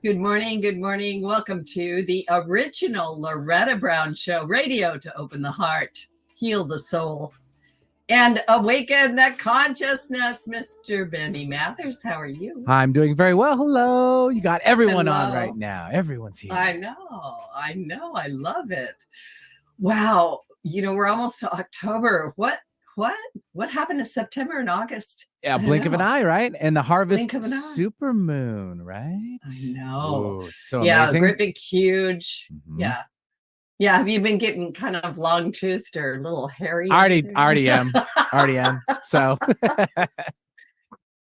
Good morning. Good morning. Welcome to the original Loretta Brown Show, radio to open the heart, heal the soul, and awaken the consciousness. Mr. Benny Mathers, how are you? I'm doing very well. Hello. You got everyone on Hello. right now. Everyone's here. I know. I love it. Wow. We're almost to October. What happened to September and August? Yeah, blink of an eye, right? And the harvest Blink of an eye. super moon, right? I know. Ooh, it's so Yeah, amazing. great big huge. Yeah. Yeah, have you been getting kind of long-toothed or a little hairy? Already am. So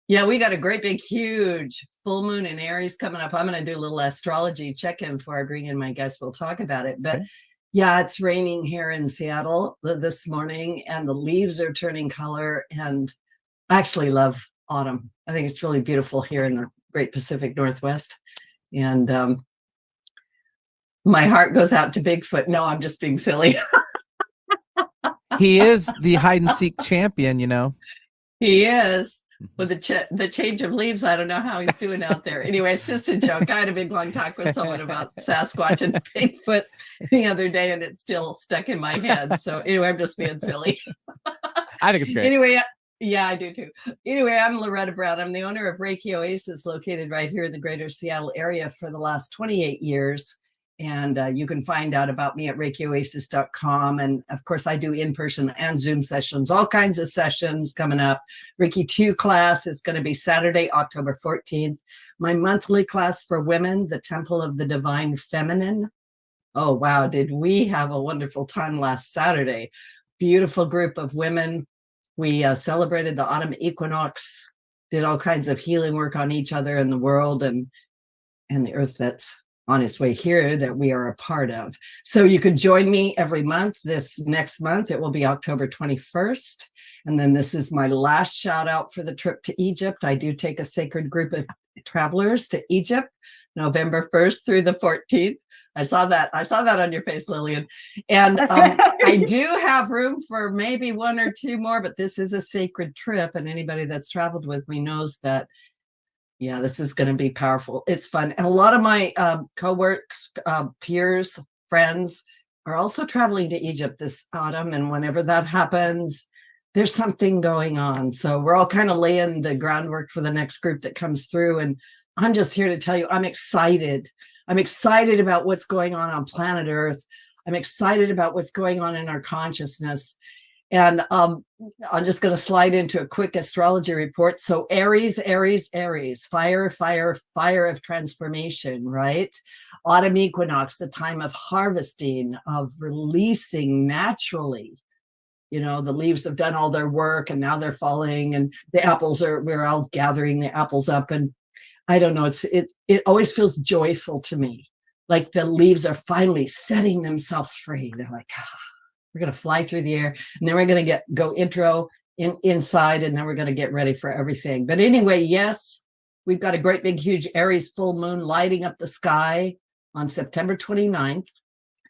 yeah, we got a great big huge full moon in Aries coming up. I'm going to do a little astrology check-in before I bring in my guest. We'll talk about it. But yeah, it's raining here in Seattle this morning, and the leaves are turning color. And I actually love autumn. I think it's really beautiful here in the Great Pacific Northwest. And my heart goes out to Bigfoot. No, I'm just being silly. He is the hide and seek champion, you know. He is. With the change of leaves, I don't know how he's doing out there. Anyway, it's just a joke. I had a big long talk with someone about Sasquatch and Bigfoot the other day, and it's still stuck in my head. So anyway, I'm just being silly. I think it's great. Anyway, yeah, I do too. Anyway, I'm Loretta Brown. I'm the owner of Reiki Oasis, located right here in the greater Seattle area for the last 28 years. And you can find out about me at ReikiOasis.com. And of course, I do in-person and Zoom sessions, all kinds of sessions coming up. Reiki 2 class is going to be Saturday, October 14th. My monthly class for women, the Temple of the Divine Feminine. Oh, wow. Did we have a wonderful time last Saturday? Beautiful group of women. We celebrated the autumn equinox, did all kinds of healing work on each other and the world and the earth that's on its way here that we are a part of. So you can join me every month. This next month, it will be October 21st. And then this is my last shout out for the trip to Egypt. I do take a sacred group of travelers to Egypt, November 1st through the 14th. I saw that on your face, Liliane. And I do have room for maybe one or two more, but this is a sacred trip. And anybody that's traveled with me knows that yeah, this is going to be powerful. It's fun. And a lot of my co-works, peers, friends are also traveling to Egypt this autumn. And whenever that happens, there's something going on. So we're all kind of laying the groundwork for the next group that comes through. And I'm just here to tell you, I'm excited. I'm excited about what's going on planet Earth. I'm excited about what's going on in our consciousness. And I'm just going to slide into a quick astrology report. So Aries, fire of transformation, right? Autumn equinox, the time of harvesting, of releasing naturally. You know, the leaves have done all their work and now they're falling, and the apples we're all gathering the apples up. And I don't know, it always feels joyful to me. Like the leaves are finally setting themselves free. They're like, we're going to fly through the air, and then we're going to go intro inside, and then we're going to get ready for everything. But anyway, yes, we've got a great big huge Aries full moon lighting up the sky on September 29th,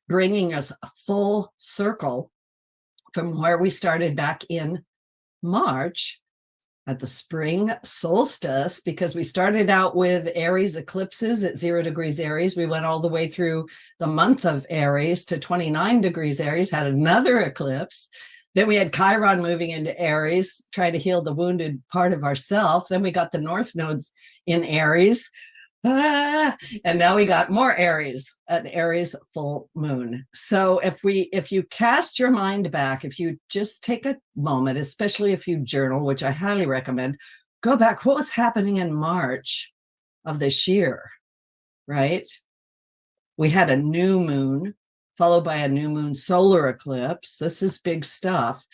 bringing us a full circle from where we started back in March at the spring solstice, because we started out with Aries eclipses at 0 degrees Aries. We went all the way through the month of Aries to 29 degrees Aries, had another eclipse. Then we had Chiron moving into Aries, trying to heal the wounded part of ourselves. Then we got the North nodes in Aries. And now we got more Aries, an Aries full moon. So if you cast your mind back, if you just take a moment, especially if you journal, which I highly recommend, go back. What was happening in March of this year, right? We had a new moon followed by a new moon solar eclipse. This is big stuff.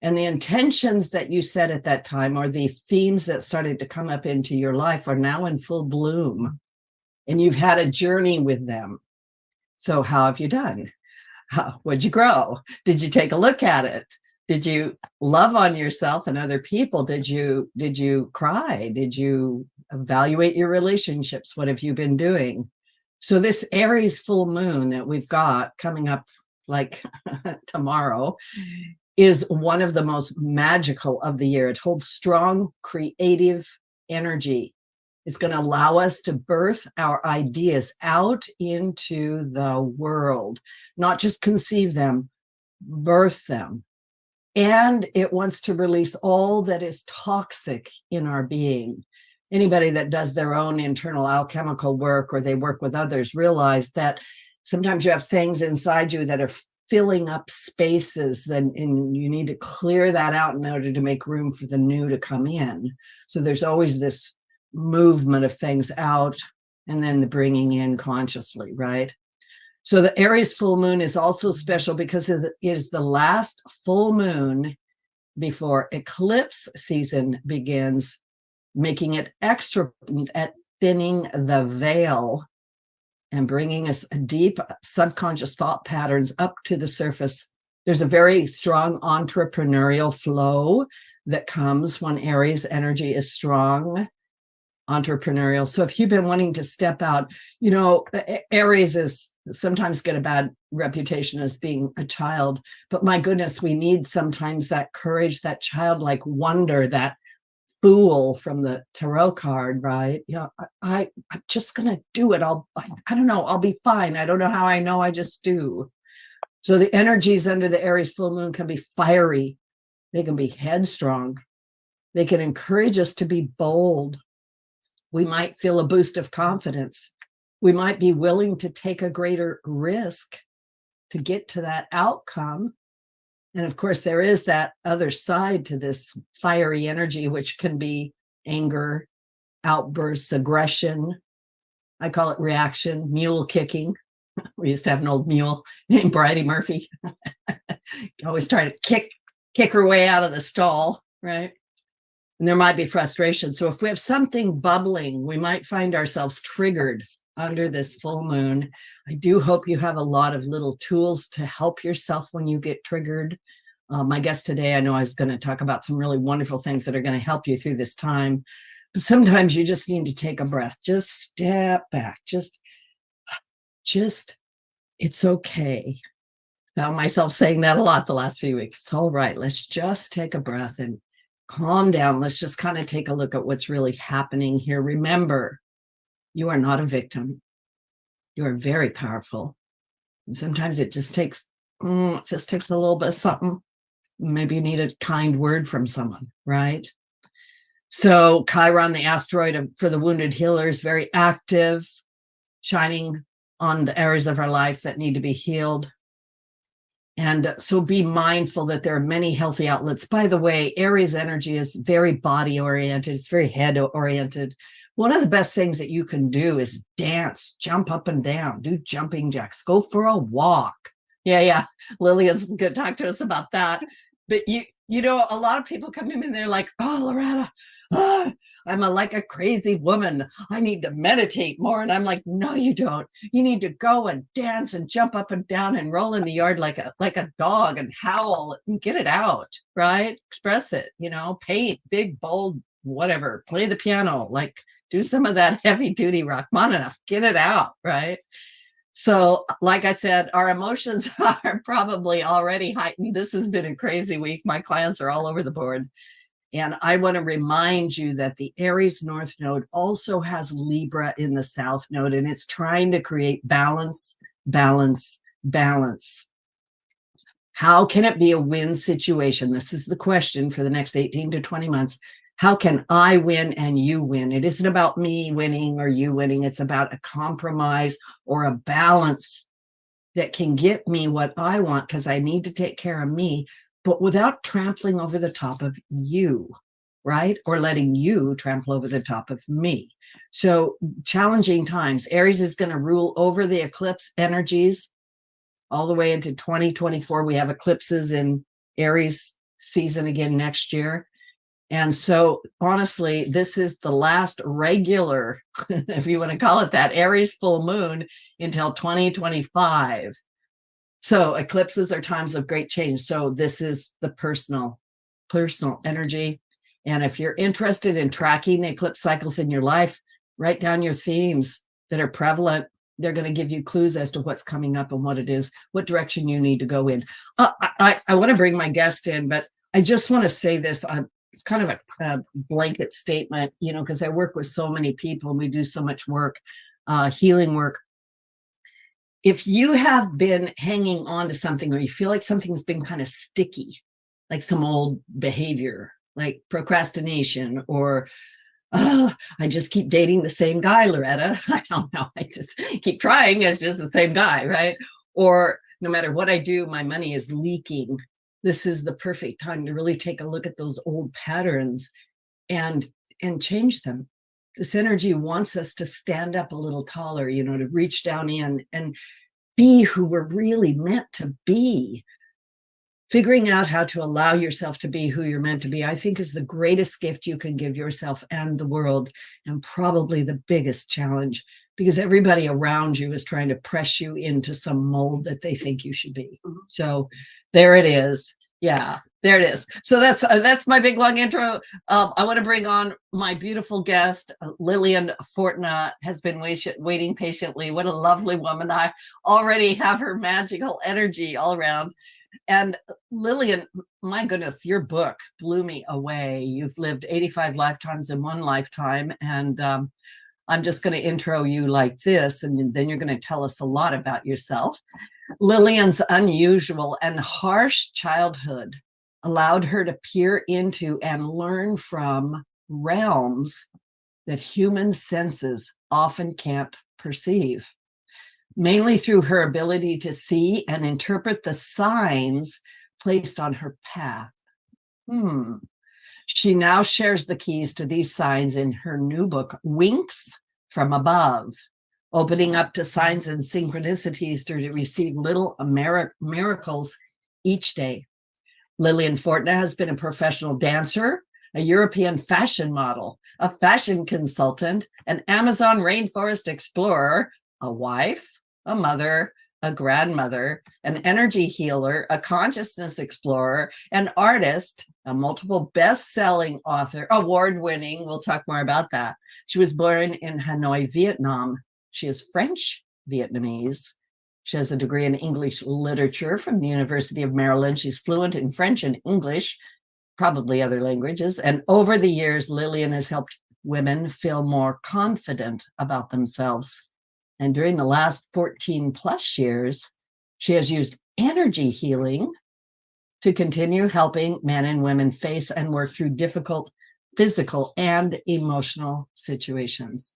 And the intentions that you set at that time, or the themes that started to come up into your life, are now in full bloom. And you've had a journey with them. So how have you done? What'd you grow? Did you take a look at it? Did you love on yourself and other people? Did you cry? Did you evaluate your relationships? What have you been doing? So this Aries full moon that we've got coming up like tomorrow is one of the most magical of the year. It holds strong creative energy. It's going to allow us to birth our ideas out into the world, not just conceive them, birth them. And it wants to release all that is toxic in our being. Anybody that does their own internal alchemical work or they work with others realize that sometimes you have things inside you that are filling up spaces, and you need to clear that out in order to make room for the new to come in. So there's always this movement of things out and then the bringing in consciously, right? So the Aries full moon is also special because it is the last full moon before eclipse season begins, making it extra at thinning the veil and bringing us deep subconscious thought patterns up to the surface. There's a very strong entrepreneurial flow that comes when Aries energy is strong, entrepreneurial. So if you've been wanting to step out, Aries is sometimes get a bad reputation as being a child, but my goodness, we need sometimes that courage, that childlike wonder, that fool from the tarot card, right? I'm just gonna do it. I don't know, I'll be fine. I don't know how I know, I just do. So the energies under the Aries full moon can be fiery, they can be headstrong, they can encourage us to be bold. We might feel a boost of confidence. We might be willing to take a greater risk to get to that outcome. And of course, there is that other side to this fiery energy, which can be anger, outbursts, aggression. I call it reaction, mule kicking. We used to have an old mule named Bridie Murphy. Always try to kick her way out of the stall, right? And there might be frustration. So if we have something bubbling, we might find ourselves triggered under this full moon. I do hope you have a lot of little tools to help yourself when you get triggered. My guest today, I know I was going to talk about some really wonderful things that are going to help you through this time. But sometimes you just need to take a breath. Just step back. Just, it's okay. Found myself saying that a lot the last few weeks. It's all right. Let's just take a breath and calm down. Let's just kind of take a look at what's really happening here. Remember, you are not a victim. You are very powerful. And sometimes it just takes a little bit of something. Maybe you need a kind word from someone, right? So Chiron, the asteroid for the wounded healer, is very active, shining on the areas of our life that need to be healed. And so be mindful that there are many healthy outlets. By the way, Aries energy is very body oriented. It's very head oriented. One of the best things that you can do is dance, jump up and down, do jumping jacks, go for a walk. Yeah. Liliane's going to talk to us about that. But a lot of people come to me and they're like, oh, Loretta, I'm like a crazy woman. I need to meditate more. And I'm like, no, you don't. You need to go and dance and jump up and down and roll in the yard like a dog and howl and get it out, right? Express it, paint, big, bold, whatever, play the piano, like do some of that heavy duty Rachmaninoff, get it out, right? So like I said, our emotions are probably already heightened. This has been a crazy week. My clients are all over the board. And I want to remind you that the Aries North Node also has Libra in the South Node, and it's trying to create balance, balance, balance. How can it be a win situation? This is the question for the next 18 to 20 months. How can I win and you win? It isn't about me winning or you winning. It's about a compromise or a balance that can get me what I want because I need to take care of me, but without trampling over the top of you, right? Or letting you trample over the top of me. So challenging times. Aries is going to rule over the eclipse energies all the way into 2024. We have eclipses in Aries season again next year. And so honestly, this is the last regular, if you want to call it that, Aries full moon until 2025. So eclipses are times of great change. So this is the personal energy. And if you're interested in tracking the eclipse cycles in your life, write down your themes that are prevalent. They're going to give you clues as to what's coming up and what it is, what direction you need to go in. I want to bring my guest in, but I just want to say this. it's kind of a blanket statement, you know, because I work with so many people and we do so much work, healing work. If you have been hanging on to something, or you feel like something's been kind of sticky, like some old behavior, like procrastination, or oh, I just keep dating the same guy, Loretta. I don't know. I just keep trying. It's just the same guy, right? Or no matter what I do, my money is leaking. This is the perfect time to really take a look at those old patterns and change them. This energy wants us to stand up a little taller, you know, to reach down in and be who we're really meant to be. Figuring out how to allow yourself to be who you're meant to be, I think, is the greatest gift you can give yourself and the world, and probably the biggest challenge, because everybody around you is trying to press you into some mold that they think you should be. So there it is. Yeah, there it is. So that's my big long intro. I want to bring on my beautiful guest. Liliane Fortna has been waiting patiently. What a lovely woman. I already have her magical energy all around. And Liliane, my goodness, your book blew me away. You've lived 85 lifetimes in one lifetime. And I'm just going to intro you like this, and then you're going to tell us a lot about yourself. Liliane's unusual and harsh childhood allowed her to peer into and learn from realms that human senses often can't perceive, mainly through her ability to see and interpret the signs placed on her path. She now shares the keys to these signs in her new book, Winks from Above, opening up to signs and synchronicities to receive little miracles each day. Liliane Fortna has been a professional dancer, a European fashion model, a fashion consultant, an Amazon rainforest explorer, a wife, a mother, a grandmother, an energy healer, a consciousness explorer, an artist, a multiple best-selling author, award-winning. We'll talk more about that. She was born in Hanoi, Vietnam. She is French Vietnamese. She has a degree in English literature from the University of Maryland. She's fluent in French and English, probably other languages. And over the years, Liliane has helped women feel more confident about themselves. And during the last 14 plus years, she has used energy healing to continue helping men and women face and work through difficult physical and emotional situations.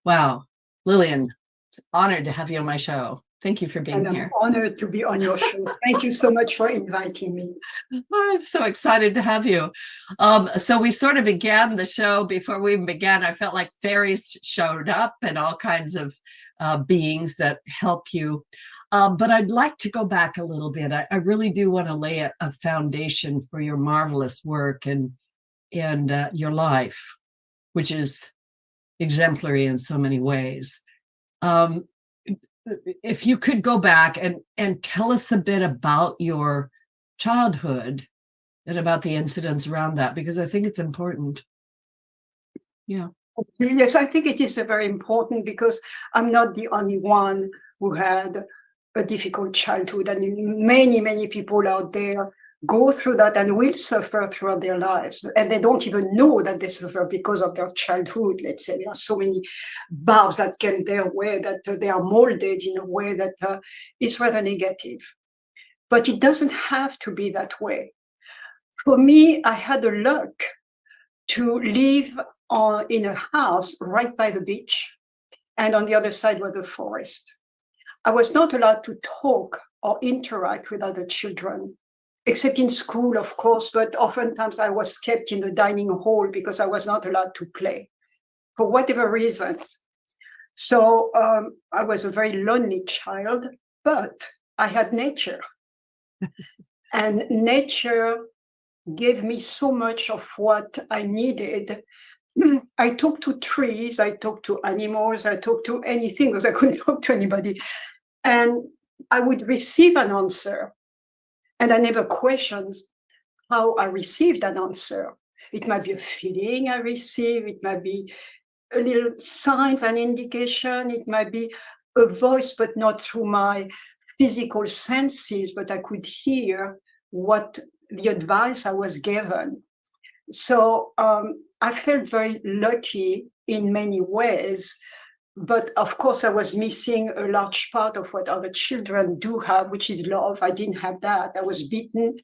Wow. Liliane, it's an honor to have you on my show. Thank you for being here. I'm honored to be on your show. Thank you so much for inviting me. I'm so excited to have you. So we sort of began the show. Before we even began, I felt like fairies showed up and all kinds of beings that help you. But I'd like to go back a little bit. I really do want to lay a foundation for your marvelous work and your life, which is exemplary in so many ways. If you could go back and tell us a bit about your childhood and about the incidents around that, because I think it's important. Yeah. Yes, I think it is very important, because I'm not the only one who had a difficult childhood, and many, many people out there go through that and will suffer throughout their lives, and they don't even know that they suffer because of their childhood. Let's say there are so many barbs that came their way, that they are molded in a way that is rather negative. But it doesn't have to be that way. For me, I had the luck to live in a house right by the beach, and on the other side was the forest. I was not allowed to talk or interact with other children, except in school, of course, but oftentimes I was kept in the dining hall because I was not allowed to play for whatever reasons. So I was a very lonely child, but I had nature. And nature gave me so much of what I needed. I talked to trees, I talked to animals, I talked to anything, because I couldn't talk to anybody. And I would receive an answer. And I never questioned how I received an answer. It might be a feeling I receive, it might be a little signs and indication, it might be a voice, but not through my physical senses, but I could hear what the advice I was given. So I felt very lucky in many ways. But of course, I was missing a large part of what other children do have, which is love. I didn't have that. I was beaten.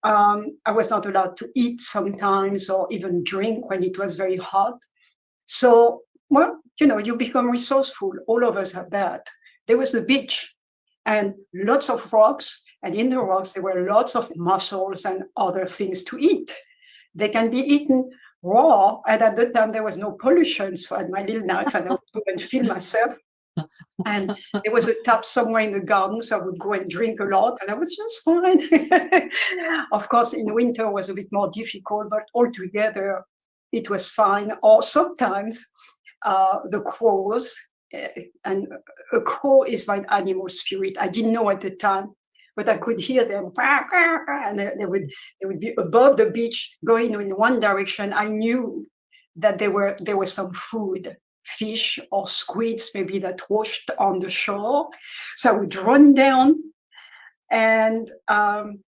I was not allowed to eat sometimes or even drink when it was very hot. So, well, you become resourceful. All of us have that. There was the beach and lots of rocks. And in the rocks, there were lots of mussels and other things to eat. They can be eaten raw. And at the time, there was no pollution. So I had my little knife and I would go and feel myself. And there was a tap somewhere in the garden, so I would go and drink a lot, and I was just fine. Of course, in winter it was a bit more difficult, but altogether it was fine. Or sometimes the crows, and a crow is my animal spirit. I didn't know at the time, but I could hear them, and they would be above the beach, going in one direction. I knew that there was some food. Fish or squids maybe that washed on the shore. So I would run down and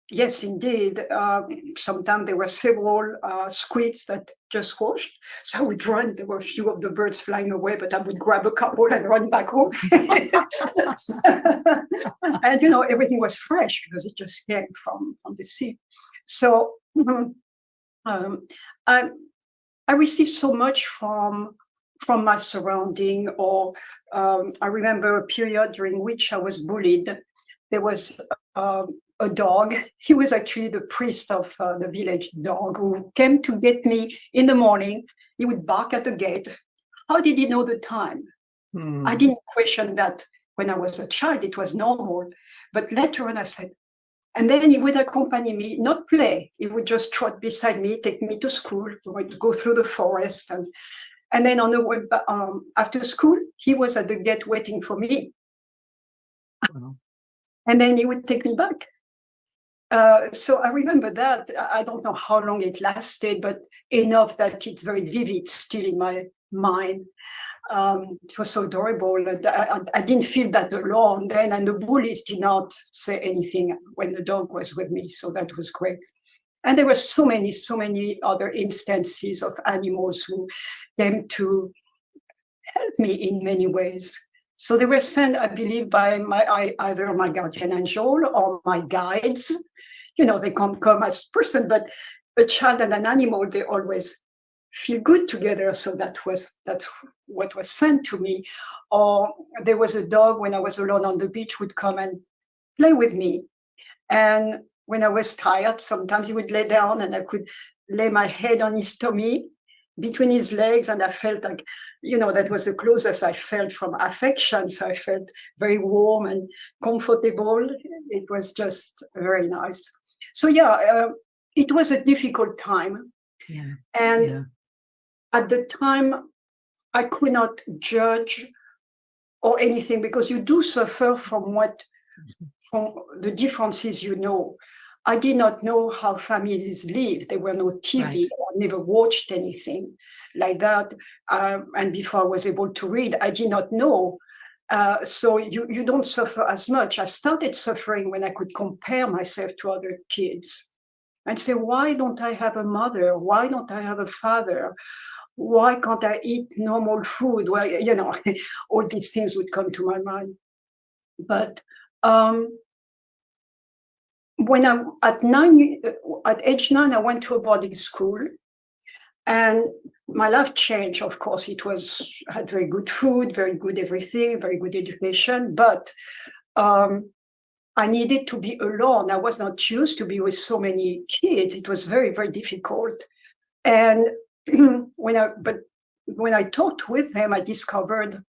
yes, indeed, sometimes there were several squids that just washed. So I would run. There were a few of the birds flying away, but I would grab a couple and run back home. And, everything was fresh because it just came from the sea. So I received so much from my surrounding, or I remember a period during which I was bullied. There was a dog. He was actually the priest of the village dog who came to get me in the morning. He would bark at the gate. How did he know the time? I didn't question that when I was a child. It was normal. But later on I said, and then he would accompany me, not play. He would just trot beside me, take me to school. We would go through the forest. And then on the way after school, he was at the gate waiting for me. Wow. And then he would take me back. So I remember that. I don't know how long it lasted, but enough that it's very vivid still in my mind. It was so adorable. I didn't feel that alone then, and the bullies did not say anything when the dog was with me. So that was great. And there were so many other instances of animals who came to help me in many ways. So they were sent, I believe, by either my guardian angel or my guides. They can't come as a person, but a child and an animal, they always feel good together. So that's what was sent to me. Or there was a dog when I was alone on the beach would come and play with me. And when I was tired, sometimes he would lay down and I could lay my head on his tummy between his legs. And I felt like, that was the closest I felt from affection. So I felt very warm and comfortable. It was just very nice. So it was a difficult time. Yeah. And at the time, I could not judge or anything because you do suffer from the differences. I did not know how families live. There were no TV. Right. I never watched anything like that. And before I was able to read, I did not know. So you don't suffer as much. I started suffering when I could compare myself to other kids and say, why don't I have a mother? Why don't I have a father? Why can't I eat normal food? Well, all these things would come to my mind. But when at age 9, I went to a boarding school, and my life changed. Of course, had very good food, very good everything, very good education. But I needed to be alone. I was not used to be with so many kids. It was very, very difficult. And when I talked with them, I discovered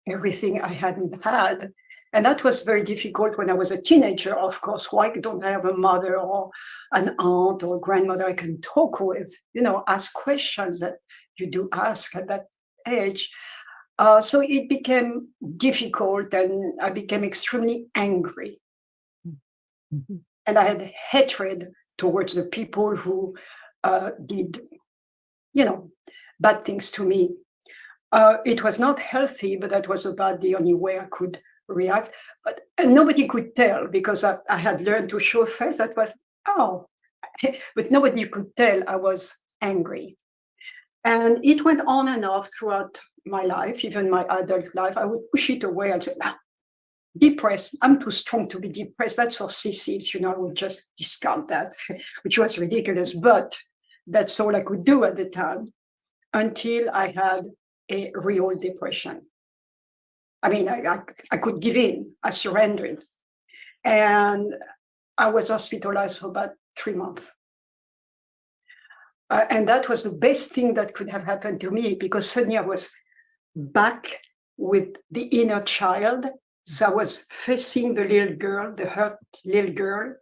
everything I hadn't had. And that was very difficult when I was a teenager, of course. Why don't I have a mother or an aunt or a grandmother I can talk with, ask questions that you do ask at that age. So it became difficult and I became extremely angry. Mm-hmm. And I had hatred towards the people who did, bad things to me. It was not healthy, but that was about the only way I could react. But nobody could tell because I had learned to show face. That was, but nobody could tell I was angry. And it went on and off throughout my life, even my adult life. I would push it away and say, depressed. I'm too strong to be depressed. That's for sissies, I would just discount that, which was ridiculous. But that's all I could do at the time until I had a real depression. I mean, I could give in. I surrendered. And I was hospitalized for about 3 months. And that was the best thing that could have happened to me, because suddenly I was back with the inner child. So I was facing the little girl, the hurt little girl,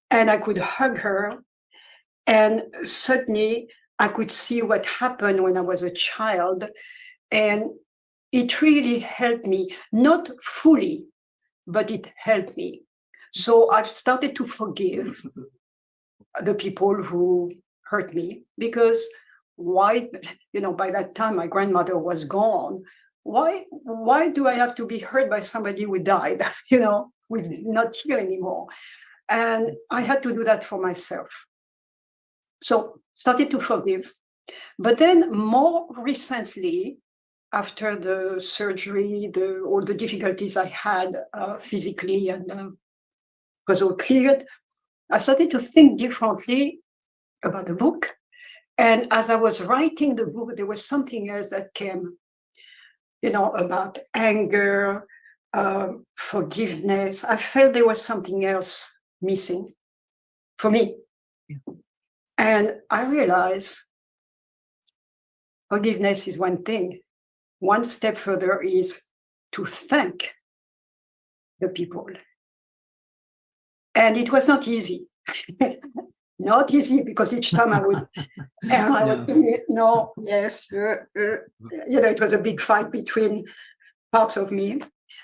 and I could hug her. And suddenly I could see what happened when I was a child. And it really helped me, not fully, but it helped me. So I've started to forgive the people who hurt me, because why, by that time my grandmother was gone. Why do I have to be hurt by somebody who died, who's not here anymore? And I had to do that for myself. So started to forgive. But then more recently, after the surgery, all the difficulties I had physically and was all cleared, I started to think differently about the book. And as I was writing the book, there was something else that came, about anger, forgiveness. I felt there was something else missing for me. Yeah. And I realized forgiveness is one thing. One step further is to thank the people. And it was not easy. Not easy, because each time I would, it was a big fight between parts of me.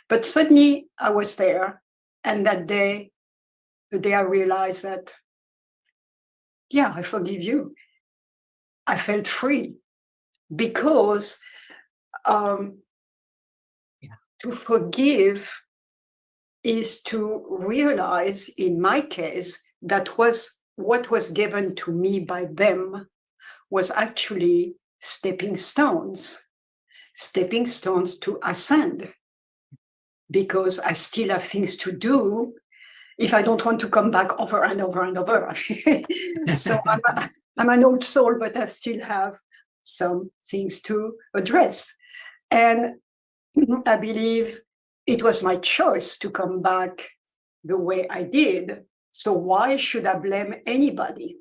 But suddenly I was there. And that day, the day I realized that, I forgive you. I felt free, because to forgive is to realize, in my case, that what was given to me by them was actually stepping stones to ascend, because I still have things to do if I don't want to come back over and over and over. So I'm an old soul, but I still have some things to address. And I believe it was my choice to come back the way I did. So why should I blame anybody?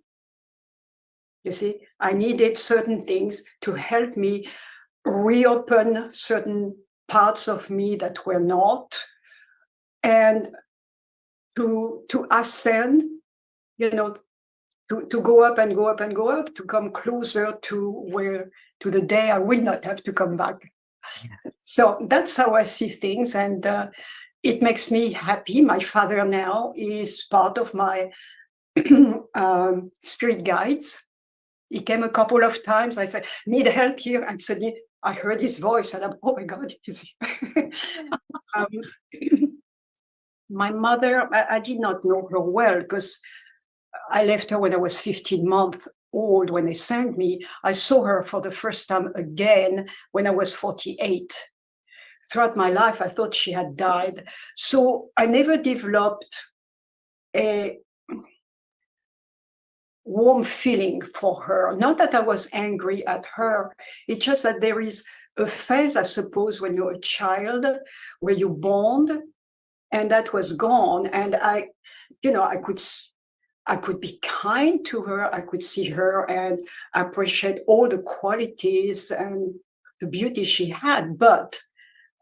You see, I needed certain things to help me reopen certain parts of me that were not, and to ascend, to go up and go up and go up, to come closer to the day I will not have to come back. Yes. So that's how I see things, and it makes me happy. My father now is part of my spirit guides. He came a couple of times. I said, need help here. And suddenly I heard his voice, and I'm, oh my God, you see. My mother, I did not know her well, because I left her when I was 15 months old when they sent me. I saw her for the first time again when I was 48. Throughout my life, I thought she had died. So I never developed a warm feeling for her. Not that I was angry at her. It's just that there is a phase, I suppose, when you're a child, where you bond, and that was gone. And I could be kind to her. I could see her and appreciate all the qualities and the beauty she had, but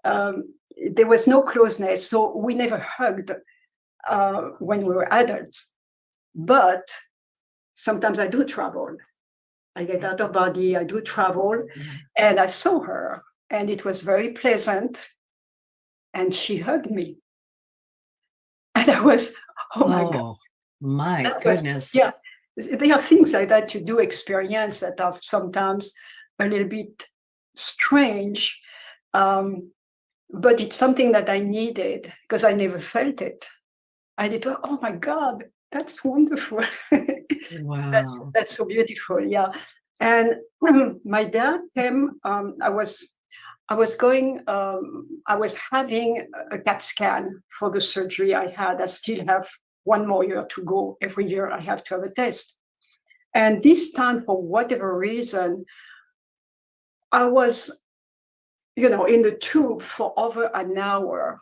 there was no closeness. So we never hugged when we were adults. But sometimes I do travel. I get out of body, I do travel, and I saw her, and it was very pleasant. And she hugged me. And I was, oh my God. My goodness. There are things like that you do experience that are sometimes a little bit strange, but it's something that I needed, because I never felt it. I did, oh my God, That's wonderful. Wow. That's so beautiful. Yeah. And my dad came, I was having a CAT scan for the surgery I had. I still have 1 more year to go. Every year I have to have a test. And this time, for whatever reason, I was, in the tube for over an hour.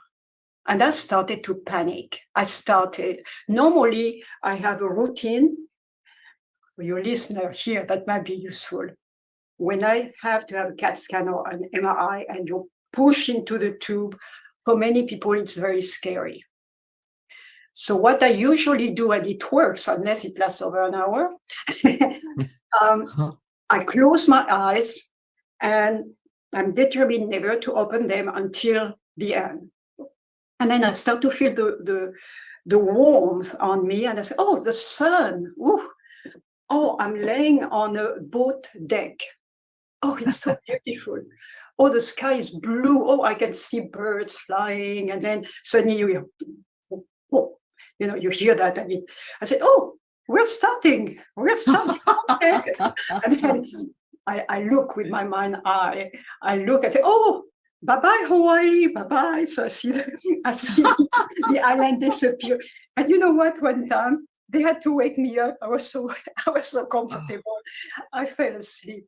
And I started to panic. Normally, I have a routine. For your listener here, that might be useful. When I have to have a CAT scan or an MRI and you're pushed into the tube, for many people, it's very scary. So what I usually do, and it works unless it lasts over an hour, I close my eyes and I'm determined never to open them until the end. And then I start to feel the warmth on me, and I say, "Oh, the sun! Ooh. Oh, I'm laying on a boat deck. Oh, it's so beautiful. Oh, the sky is blue. Oh, I can see birds flying." And then suddenly you hear, oh, you hear that, and I said, "Oh, we're starting. We're starting." Okay. And then I look with my mind eye. I look and say, "Oh, bye-bye, Hawaii, bye-bye." So I see the island disappear. And you know what? One time they had to wake me up. I was so comfortable. I fell asleep.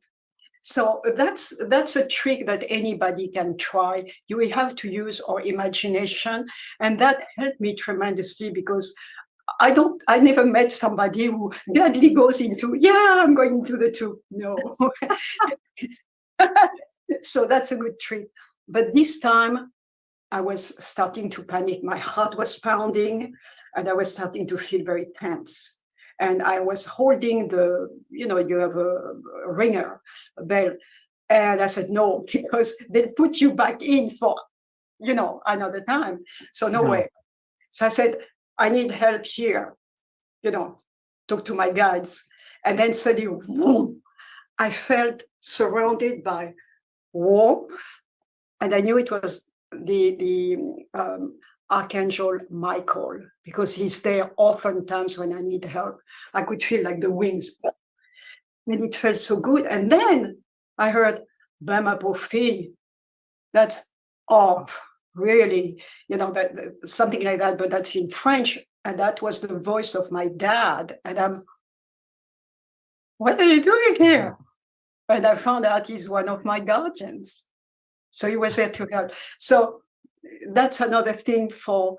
So that's a trick that anybody can try. You will have to use our imagination, and that helped me tremendously because I never met somebody who gladly goes into, "Yeah, I'm going into the tube." No. So that's a good trick. But this time I was starting to panic. My heart was pounding and I was starting to feel very tense. And I was holding you have a ringer, a bell. And I said, "No," because they'll put you back in for, another time. So no way. So I said, "I need help here, talk to my guides." And then suddenly, boom, I felt surrounded by warmth. And I knew it was the Archangel Michael, because he's there oftentimes when I need help. I could feel like the wings. And it felt so good. And then I heard Bama Bofi. That's, really, that something like that, but that's in French. And that was the voice of my dad. And "What are you doing here?" And I found out he's one of my guardians. So he was there to help. So that's another thing for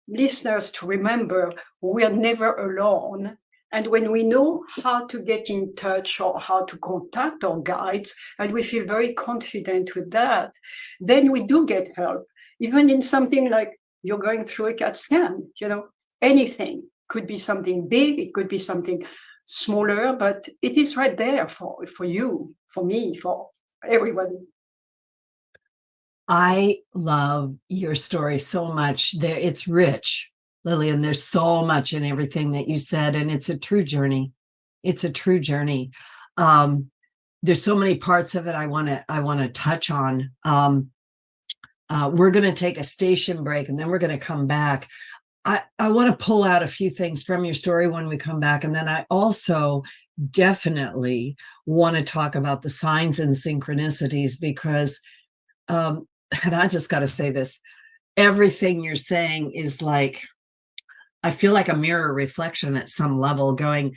listeners to remember. We're never alone. And when we know how to get in touch or how to contact our guides, and we feel very confident with that, then we do get help. Even in something like you're going through a CAT scan, anything. Could be something big, it could be something smaller, but it is right there for you, for me, for everybody. I love your story so much. It's rich, Liliane. There's so much in everything that you said, and it's a true journey. It's a true journey. There's so many parts of it I want to touch on. We're going to take a station break, and then we're going to come back. I want to pull out a few things from your story when we come back, and then I also definitely want to talk about the signs and synchronicities, because and I just got to say this, everything you're saying is like, I feel like a mirror reflection at some level going,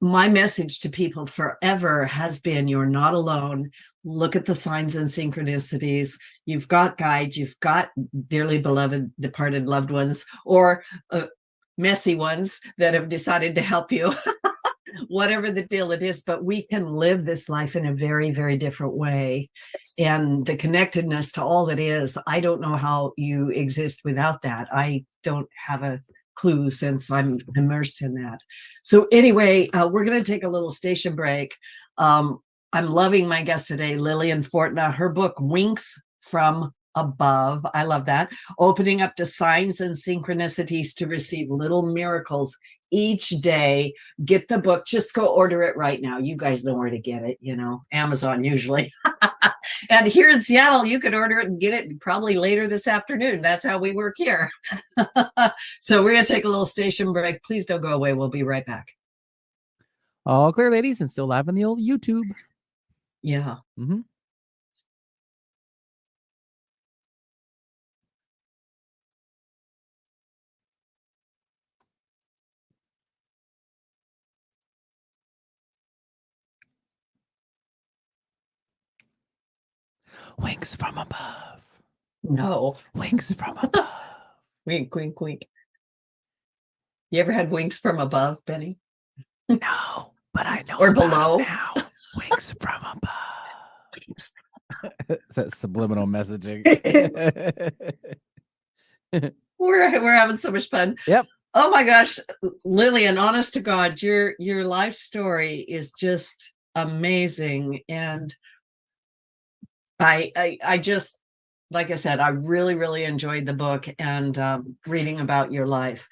my message to people forever has been, you're not alone. Look at the signs and synchronicities. You've got guides, you've got dearly beloved departed loved ones, or messy ones that have decided to help you. Whatever the deal it is, but we can live this life in a very, very different way. And the connectedness to all that is, I don't know how you exist without that. I don't have a clue, since I'm immersed in that. So anyway, we're going to take a little station break. I'm loving my guest today, Liliane Fortna. Her book, Winks from Above. I love that. Opening up to signs and synchronicities to receive little miracles each day. Get the book. Just go order it right now. You guys know where to get it, Amazon usually. And here in Seattle, you could order it and get it probably later this afternoon. That's how we work here. So we're going to take a little station break. Please don't go away. We'll be right back. All clear, ladies, and still live on the old YouTube. Yeah. Mm-hmm. Winks from above. No. Winks from above. Wink, wink, wink. You ever had winks from above, Benny? No, but I know Or about below? it now. Winks from above. Is that subliminal messaging? We're having so much fun. Yep. Oh my gosh, Liliane, honest to God, your life story is just amazing. And I just, like I said, I really, really enjoyed the book and reading about your life.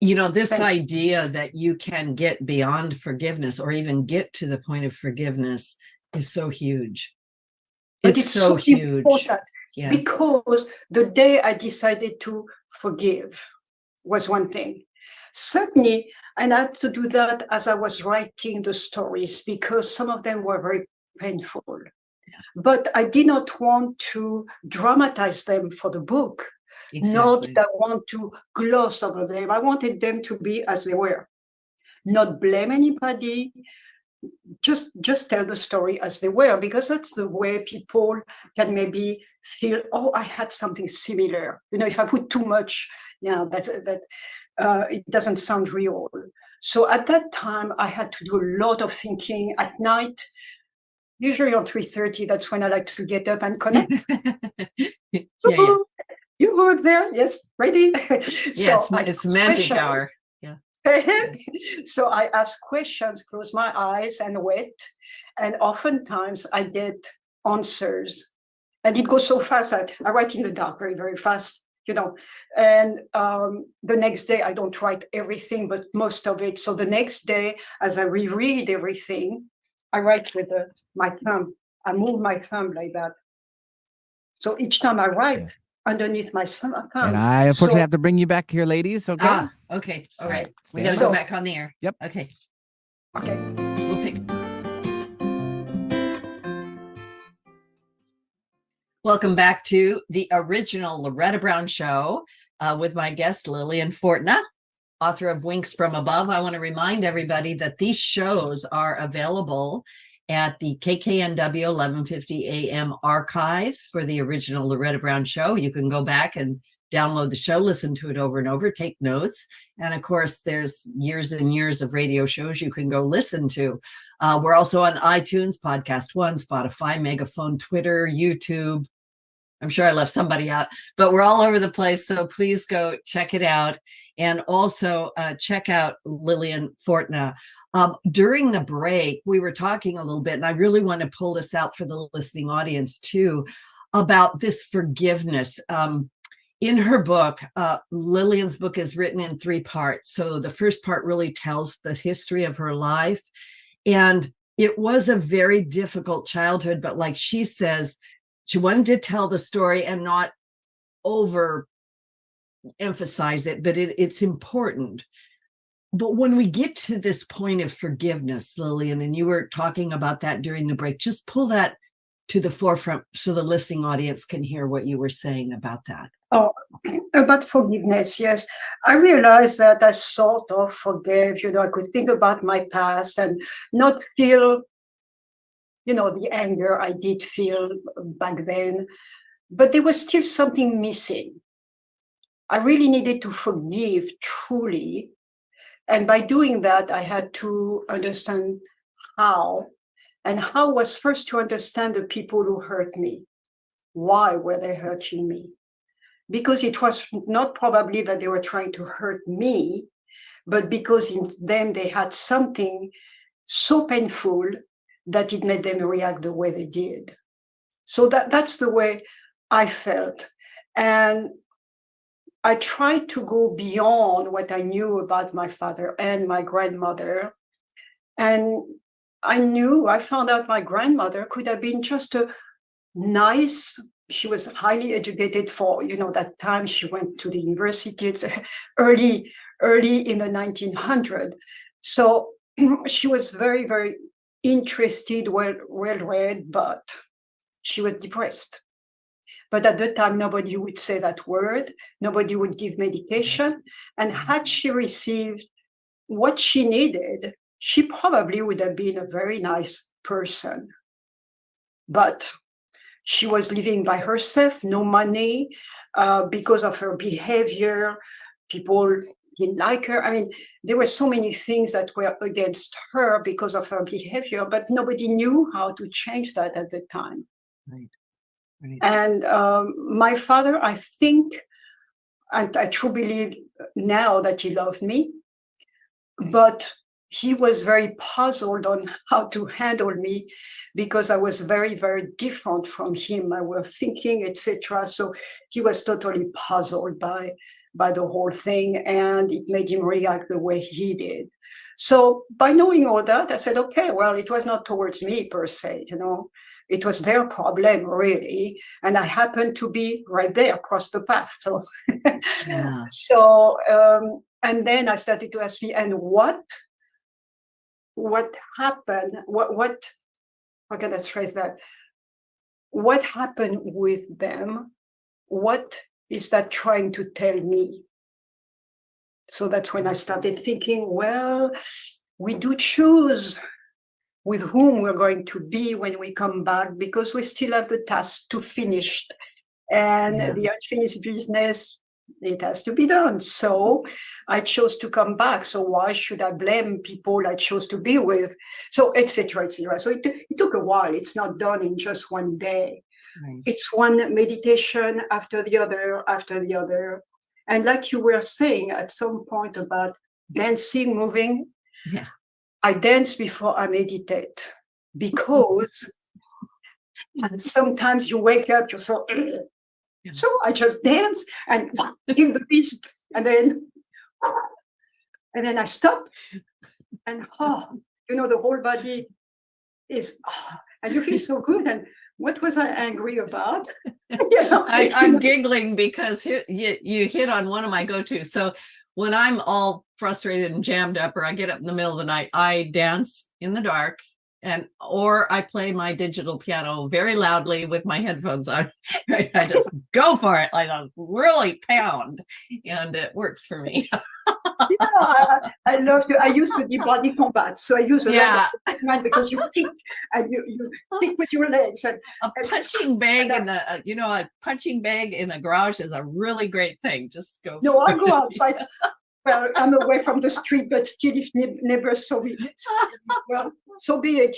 This idea that you can get beyond forgiveness or even get to the point of forgiveness is so huge. But it's so huge. important Yeah. because the day I decided to forgive was one thing. Certainly, and I had to do that as I was writing the stories because some of them were very painful. But I did not want to dramatize them for the book. Exactly. Not that I want to gloss over them. I wanted them to be as they were. Not blame anybody, just tell the story as they were, because that's the way people can maybe feel, oh, I had something similar. If I put too much, it doesn't sound real. So at that time, I had to do a lot of thinking at night. Usually on 3:30, that's when I like to get up and connect. Yeah. You work there? Yes, ready? Yeah, it's magic hour. Yeah. So I ask questions, close my eyes and wait. And oftentimes I get answers. And it goes so fast that I write in the dark very, very fast, And the next day I don't write everything, but most of it. So the next day, as I reread everything, I write with my thumb. I move my thumb like that. So each time I write, underneath my thumb. And I unfortunately have to bring you back here, ladies. Okay. Okay. All right. We stand gotta by. go back on the air. Yep. Okay. Okay. We'll pick. Welcome back to the original Loretta Brown Show with my guest, Liliane Fortna, author of Winks from Above. I want to remind everybody that these shows are available at the KKNW 1150 AM archives for the original Loretta Brown Show. You can go back and download the show, listen to it over and over, take notes. And of course, there's years and years of radio shows you can go listen to. We're also on iTunes, Podcast One, Spotify, Megaphone, Twitter, YouTube. I'm sure I left somebody out, but we're all over the place. So please go check it out. And also check out Liliane Fortna. During the break, we were talking a little bit, and I really want to pull this out for the listening audience too, about this forgiveness. In her book, Liliane's book is written in 3 parts. So the first part really tells the history of her life. And it was a very difficult childhood, but like she says, she wanted to tell the story and not overemphasize it, but it's important. But when we get to this point of forgiveness, Liliane, and you were talking about that during the break, just pull that to the forefront so the listening audience can hear what you were saying about that. Oh, about forgiveness, yes. I realized that I sort of forgave, I could think about my past and not feel, the anger I did feel back then, but there was still something missing. I really needed to forgive truly. And by doing that, I had to understand how. And how was first to understand the people who hurt me. Why were they hurting me? Because it was not probably that they were trying to hurt me, but because in them they had something so painful that it made them react the way they did. So that's the way I felt. And I tried to go beyond what I knew about my father and my grandmother. And I found out my grandmother could have been just a nice, she was highly educated for, that time she went to the university. It's early in the 1900s. So she was very, very interested, well read, but she was depressed. But at the time, nobody would say that word. Nobody would give medication. And had she received what she needed, she probably would have been a very nice person. But she was living by herself, no money, because of her behavior. People didn't like her. I mean, there were so many things that were against her because of her behavior, but nobody knew how to change that at the time. Right. Right. And my father, I think, and I truly believe now that he loved me, but he was very puzzled on how to handle me because I was very, very different from him. I was thinking, etc. So he was totally puzzled by the whole thing, and it made him react the way he did. So by knowing all that, I said, okay, well, it was not towards me per se, It was their problem, really. And I happened to be right there across the path. So, Yeah. And then I started to ask me, and what happened? How can I phrase that? What happened with them? What is that trying to tell me? So that's when I started thinking, well, we do choose with whom we're going to be when we come back, because we still have the task to finish. And the unfinished business, it has to be done. So I chose to come back. So why should I blame people I chose to be with? So, etc., etc. So it took a while. It's not done in just one day. Right. It's one meditation after the other. And like you were saying at some point about dancing, moving, Yeah. I dance before I meditate, because sometimes you wake up, you're so I just dance and feel the beast, and then I stop, and the whole body is, and you feel so good. And what was I angry about? I'm giggling because you hit on one of my go-tos. So when I'm all frustrated and jammed up, or I get up in the middle of the night, I dance in the dark, or I play my digital piano very loudly with my headphones on. I just go for it, like a really pound, and it works for me. I love to. I used to do body combat, so I use a lot of mind, because you kick and you kick with your legs. And a punching bag in the a punching bag in the garage is a really great thing. Just go. No, I'll go outside. Well, I'm away from the street, but still, if neighbors saw me, well, so be it.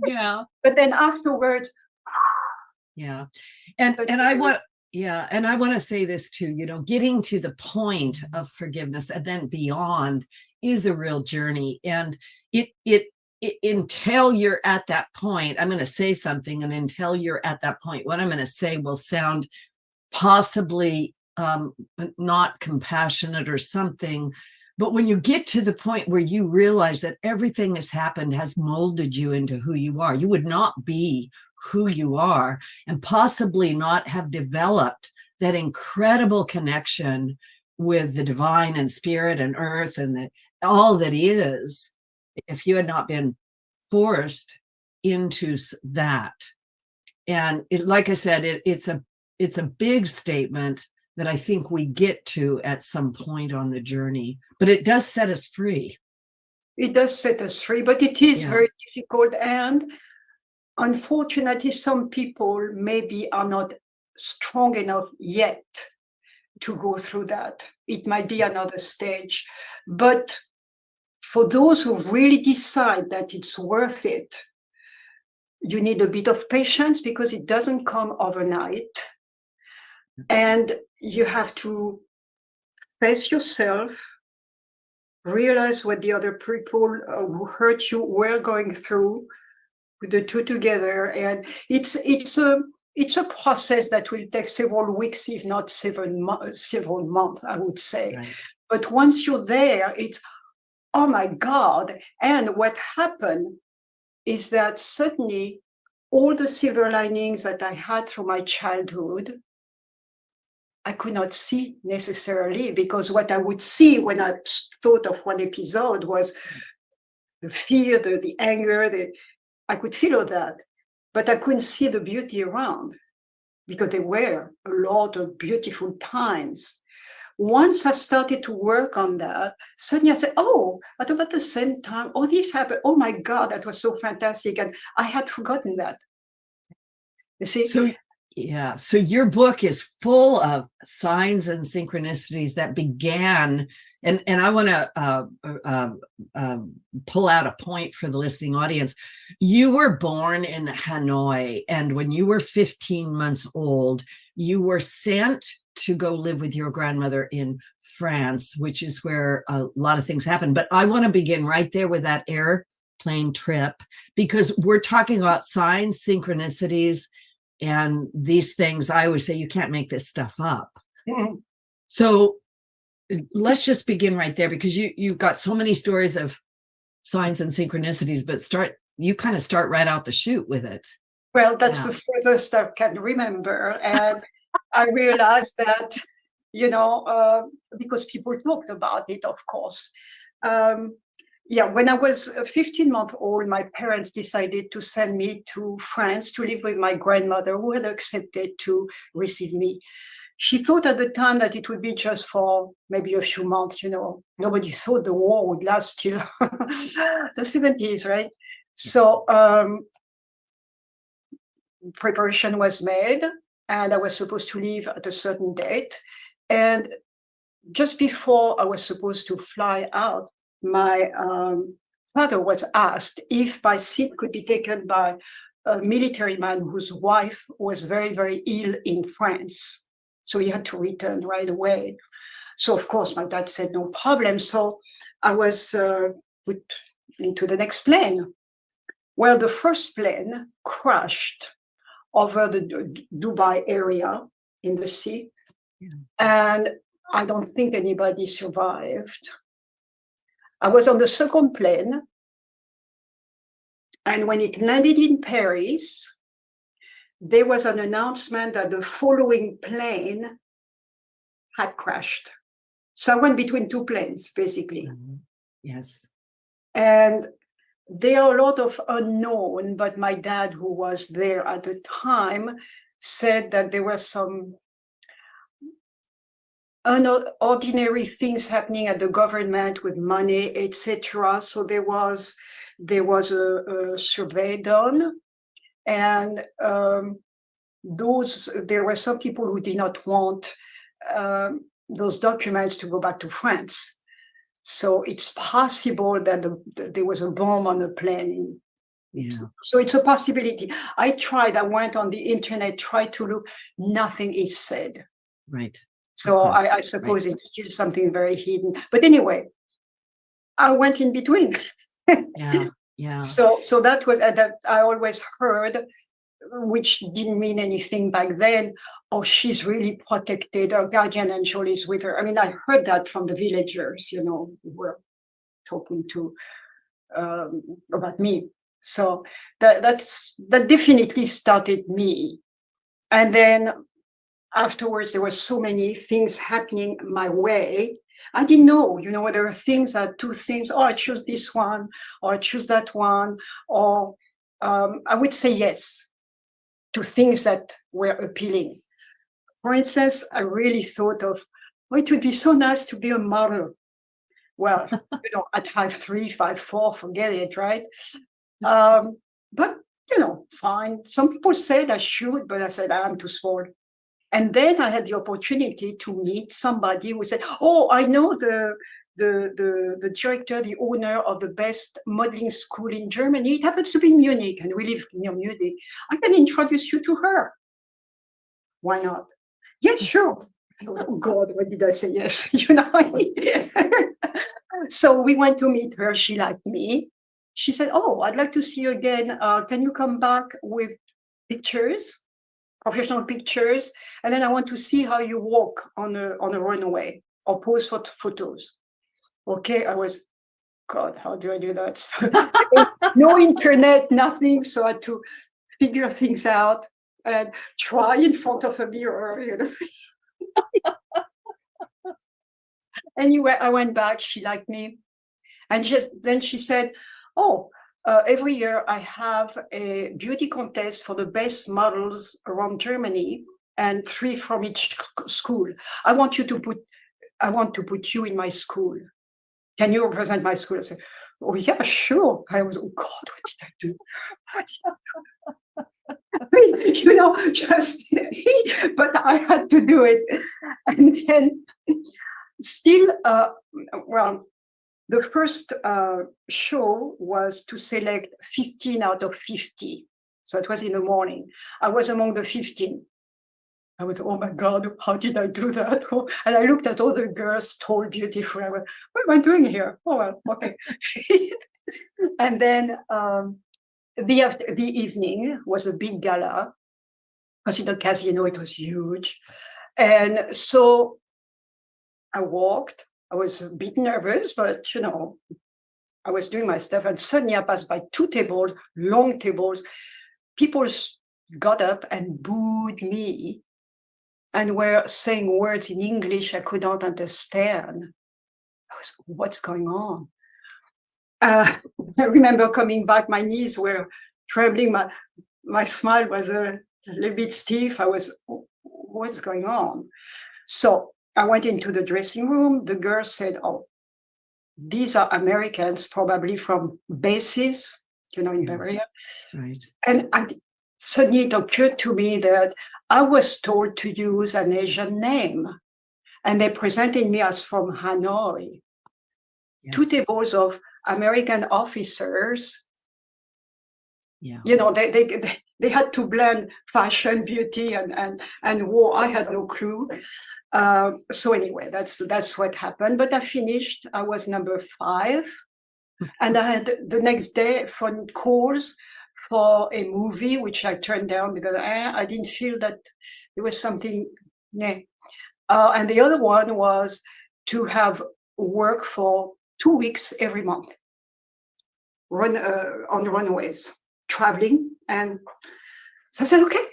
Yeah. But then afterwards, yeah, and I want. Yeah. And I want to say this too, getting to the point of forgiveness and then beyond is a real journey. And it until you're at that point, I'm going to say something, and until you're at that point, what I'm going to say will sound possibly not compassionate or something. But when you get to the point where you realize that everything that's happened has molded you into who you are, you would not be who you are, and possibly not have developed that incredible connection with the divine and spirit and earth and all that is, if you had not been forced into that. And like I said, it's a big statement that I think we get to at some point on the journey, but it does set us free. It does set us free, but it is very difficult. And unfortunately, some people maybe are not strong enough yet to go through that. It might be another stage. But for those who really decide that it's worth it, you need a bit of patience, because it doesn't come overnight. And you have to face yourself, realize what the other people who hurt you were going through, put the two together. And it's a process that will take several weeks, if not several months, I would say. Right. But once you're there, oh my God. And what happened is that suddenly all the silver linings that I had through my childhood, I could not see necessarily, because what I would see when I thought of one episode was the fear, the anger, I could feel all that, but I couldn't see the beauty around, because there were a lot of beautiful times. Once I started to work on that, suddenly I said, oh, at about the same time, oh, this happened. Oh my God, that was so fantastic. And I had forgotten that. You see? So, yeah. So your book is full of signs and synchronicities that began, and I want to pull out a point for the listening audience. You were born in Hanoi, and when you were 15 months old, you were sent to go live with your grandmother in France, which is where a lot of things happen. But I want to begin right there with that airplane trip, because we're talking about signs, synchronicities, and these things. I always say you can't make this stuff up. Mm-hmm. So let's just begin right there, because you've got so many stories of signs and synchronicities, but you kind of start right out the chute with it. Well, that's the furthest I can remember. And I realized that, because people talked about it, of course. When I was 15 months old, my parents decided to send me to France to live with my grandmother, who had accepted to receive me. She thought at the time that it would be just for maybe a few months. Nobody thought the war would last till the 70s, right? So preparation was made, and I was supposed to leave at a certain date. And just before I was supposed to fly out, my father was asked if my seat could be taken by a military man whose wife was very, very ill in France. So he had to return right away. So, of course, my dad said no problem. So I was put into the next plane. Well, the first plane crashed over the Dubai area in the sea. Yeah. And I don't think anybody survived. I was on the second plane, and when it landed in Paris, there was an announcement that the following plane had crashed. So I went between two planes, basically. Mm-hmm. Yes. And there are a lot of unknown, but my dad, who was there at the time, said that there were some unordinary things happening at the government with money, etc. So there was a survey done, and there were some people who did not want those documents to go back to France. So it's possible that there was a bomb on the plane. Yeah. So it's a possibility. I went on the internet, tried to look, nothing is said. Right. So I suppose It's still something very hidden. But anyway, I went in between. Yeah. So that was that I always heard, which didn't mean anything back then. Oh, she's really protected. Her guardian angel is with her. I mean, I heard that from the villagers, who were talking to about me. So that definitely started me. And then afterwards, there were so many things happening my way. I didn't know, there are two things. Oh, I choose this one, or I choose that one, or I would say yes to things that were appealing. For instance, I really thought of, it would be so nice to be a model. Well, at 5'3", 5'4", forget it, right? But, fine. Some people said I should, but I said I'm too small. And then I had the opportunity to meet somebody who said, oh, I know the director, the owner of the best modeling school in Germany. It happens to be in Munich, and we live near Munich. I can introduce you to her. Why not? Yes, sure. Oh, God, why did I say yes? So we went to meet her. She liked me. She said, oh, I'd like to see you again. Can you come back with pictures? Professional pictures, and then I want to see how you walk on a runway or pose for photos. Okay, I was God, how do I do that? So, no internet, nothing. So I had to figure things out and try in front of a mirror. Anyway, I went back. She liked me. And then she said, oh, every year I have a beauty contest for the best models around Germany and 3 from each school. I want to put you in my school. Can you represent my school? I said, oh yeah, sure. I was, oh God, what did I do? What did I do? Just, but I had to do it. And then still, well, the first show was to select 15 out of 50. So it was in the morning. I was among the 15. I was, oh my God, how did I do that? And I looked at all the girls, tall, beautiful. I went, what am I doing here? Oh, well, okay. And then the evening was a big gala. Because in the casino, it was huge. And so I walked. I was a bit nervous, but I was doing my stuff. And suddenly I passed by 2 tables, long tables. People got up and booed me and were saying words in English I could not understand. I was, what's going on? I remember coming back, my knees were trembling. My smile was a little bit stiff. I was, what's going on? So I went into the dressing room. The girl said, oh, these are Americans, probably from bases, in Bavaria. Right. And suddenly it occurred to me that I was told to use an Asian name. And they presented me as from Hanoi. Yes. 2 tables of American officers. Yeah. They had to blend fashion, beauty, and war. I had no clue. So anyway, that's what happened. But I finished. I was number 5, and I had the next day phone calls for a movie which I turned down because I didn't feel that there was something. And the other one was to have work for 2 weeks every month, on the runways, traveling. And so I said, okay.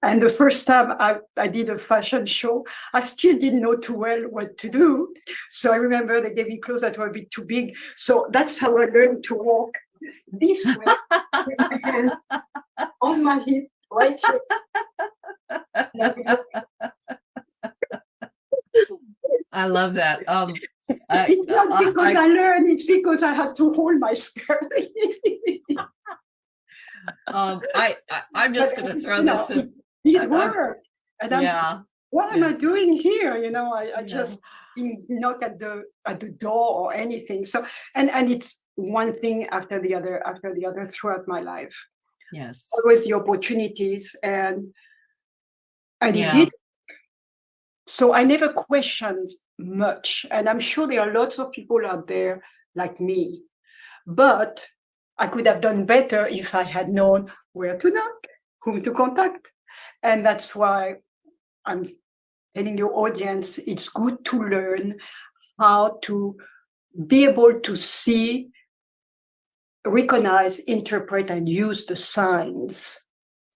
And the first time I did a fashion show, I still didn't know too well what to do. So I remember they gave me clothes that were a bit too big. So that's how I learned to walk this way, with my hand on my hip, right here. I love that. It's not because I learned, it's because I had to hold my skirt. I'm just going to throw this in. It worked. And what am I doing here? I just didn't knock at the door or anything. So, and it's one thing after the other throughout my life. Yes. Always the opportunities, and it did. So I never questioned much. And I'm sure there are lots of people out there like me. But I could have done better if I had known where to knock, whom to contact. And that's why I'm telling your audience, it's good to learn how to be able to see, recognize, interpret, and use the signs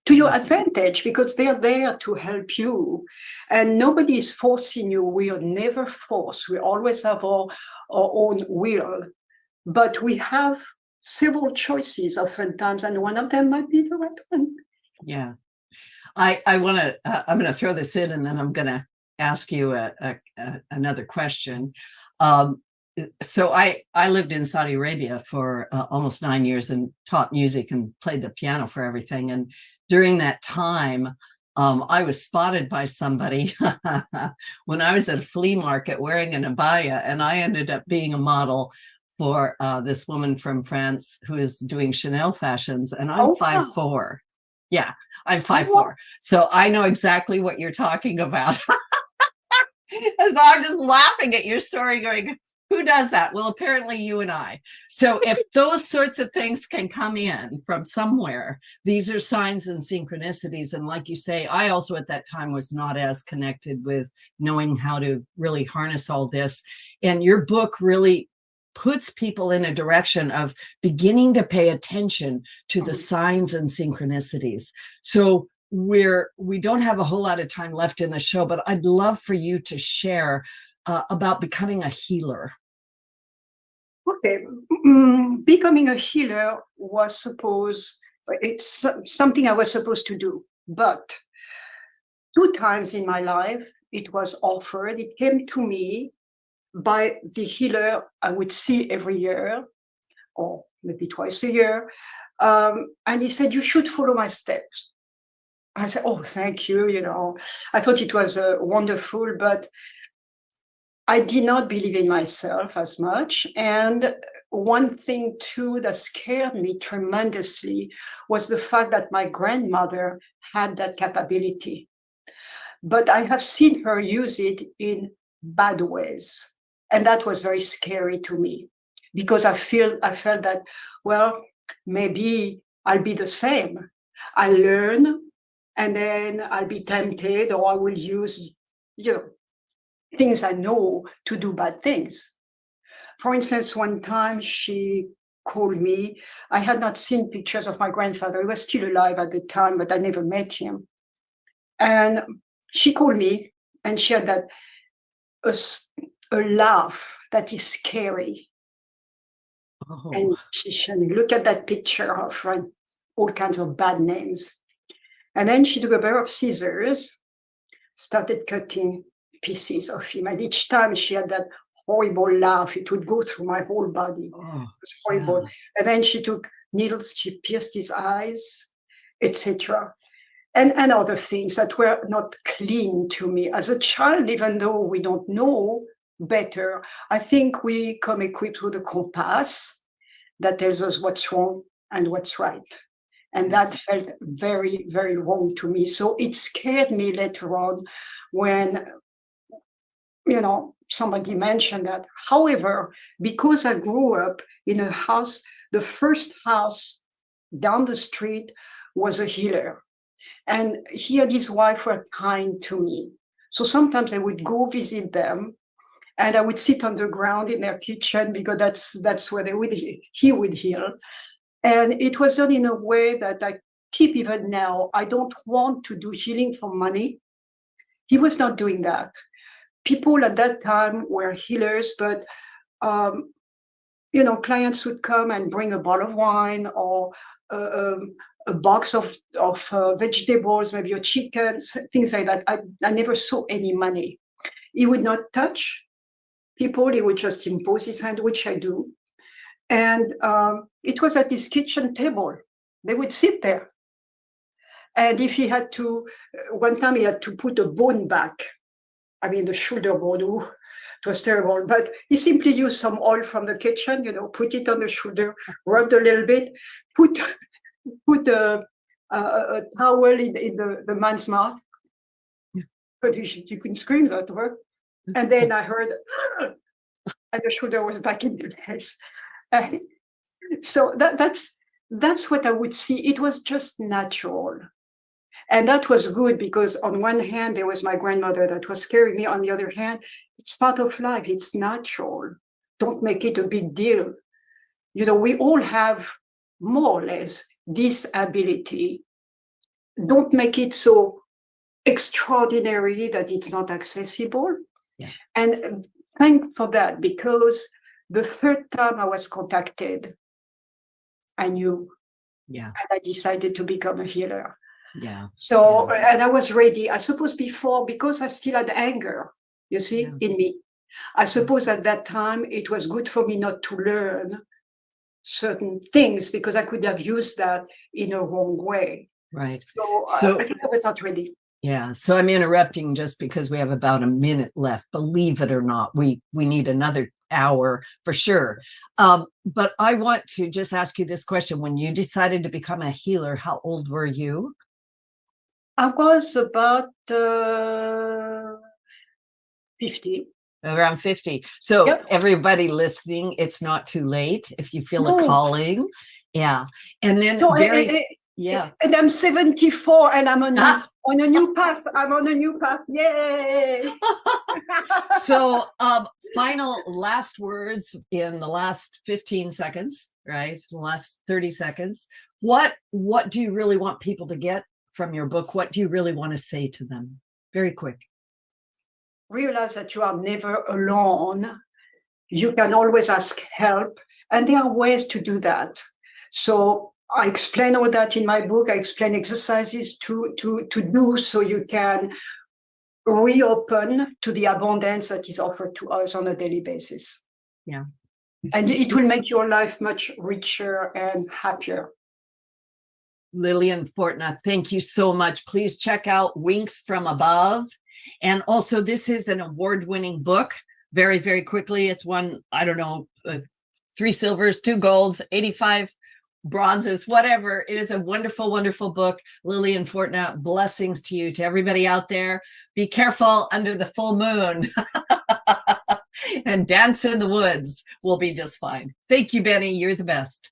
to your advantage, because they are there to help you. And nobody is forcing you. We are never forced. We always have our own will. But we have several choices oftentimes, and one of them might be the right one. Yeah. I want to, I'm going to throw this in, and then I'm going to ask you another question. So I lived in Saudi Arabia for almost 9 years and taught music and played the piano for everything. And during that time, I was spotted by somebody when I was at a flea market wearing an abaya, and I ended up being a model for this woman from France who is doing Chanel fashions, and I'm 5'4". Yeah, I'm 5'4". So I know exactly what you're talking about. And so I'm just laughing at your story going, who does that? Well, apparently you and I. So if those sorts of things can come in from somewhere, these are signs and synchronicities. And like you say, I also at that time was not as connected with knowing how to really harness all this. And your book really puts people in a direction of beginning to pay attention to the signs and synchronicities. So we don't have a whole lot of time left in the show, but I'd love for you to share about becoming a healer. Okay, becoming a healer it's something I was supposed to do, but 2 times in my life it was offered. It came to me by the healer I would see every year, or maybe twice a year, and he said, "You should follow my steps." I said, "Oh, thank you." I thought it was wonderful, but I did not believe in myself as much. And one thing too that scared me tremendously was the fact that my grandmother had that capability. But I have seen her use it in bad ways. And that was very scary to me, because I felt that, well, maybe I'll be the same. I'll learn, and then I'll be tempted, or I will use, things I know to do bad things. For instance, one time she called me. I had not seen pictures of my grandfather. He was still alive at the time, but I never met him. And she called me, and she had that a laugh that is scary. Oh. And she said, "Look at that picture of all kinds of bad names." And then she took a pair of scissors, started cutting pieces of him. And each time she had that horrible laugh, it would go through my whole body. Oh, it was horrible. yeah. And then she took needles, she pierced his eyes, etc. And other things that were not clean to me. As a child, even though we don't know better, I think we come equipped with a compass that tells us what's wrong and what's right. And that felt very, very wrong to me. So it scared me later on when, somebody mentioned that. However, because I grew up in a house, the first house down the street was a healer. And he and his wife were kind to me. So sometimes I would go visit them, and I would sit on the ground in their kitchen, because that's where he would heal. And it was done in a way that I keep even now. I don't want to do healing for money. He was not doing that. People at that time were healers, but clients would come and bring a bottle of wine, or a box of vegetables, maybe a chicken, things like that. I never saw any money. He would not touch people. He would just impose his hand, which I do. And it was at his kitchen table. They would sit there. And if he had to, one time he had to put a bone back. I mean, the shoulder bone, it was terrible. But he simply used some oil from the kitchen, put it on the shoulder, rubbed a little bit, put a towel in the man's mouth. But you can scream that word. And then I heard, and the shoulder was back in place. So that's what I would see. It was just natural. And that was good, because on one hand, there was my grandmother that was scaring me. On the other hand, it's part of life. It's natural. Don't make it a big deal. We all have more or less this ability. Don't make it so extraordinary that it's not accessible. Yeah. And thank for that, because the third time I was contacted, I knew. Yeah. And I decided to become a healer. Yeah. So, and I was ready. I suppose before, because I still had anger, in me. I suppose at that time, it was good for me not to learn certain things, because I could have used that in a wrong way. Right. So I think I was not ready. Yeah. So I'm interrupting just because we have about a minute left. Believe it or not, we need another hour for sure. But I want to just ask you this question. When you decided to become a healer, how old were you? I was about 50. Around 50. So everybody listening, it's not too late if you feel a calling. Yeah. And then And I'm 74, and I'm On a new path. I'm on a new path. Yay! So, final last words in the last 15 seconds, right? The last 30 seconds. What do you really want people to get from your book? What do you really want to say to them? Very quick. Realize that you are never alone. You can always ask help, and there are ways to do that. So I explain all that in my book. I explain exercises to do so you can reopen to the abundance that is offered to us on a daily basis. Yeah. And it will make your life much richer and happier. Liliane Fortna, thank you so much. Please check out Winks from Above. And also, this is an award-winning book. Very, very quickly, it's won, I don't know, 3 silvers, 2 golds, 85 bronzes, whatever. It is a wonderful, wonderful book. Liliane Fortna, blessings to you, to everybody out there. Be careful under the full moon and dance in the woods. We'll be just fine. Thank you, Benny. You're the best.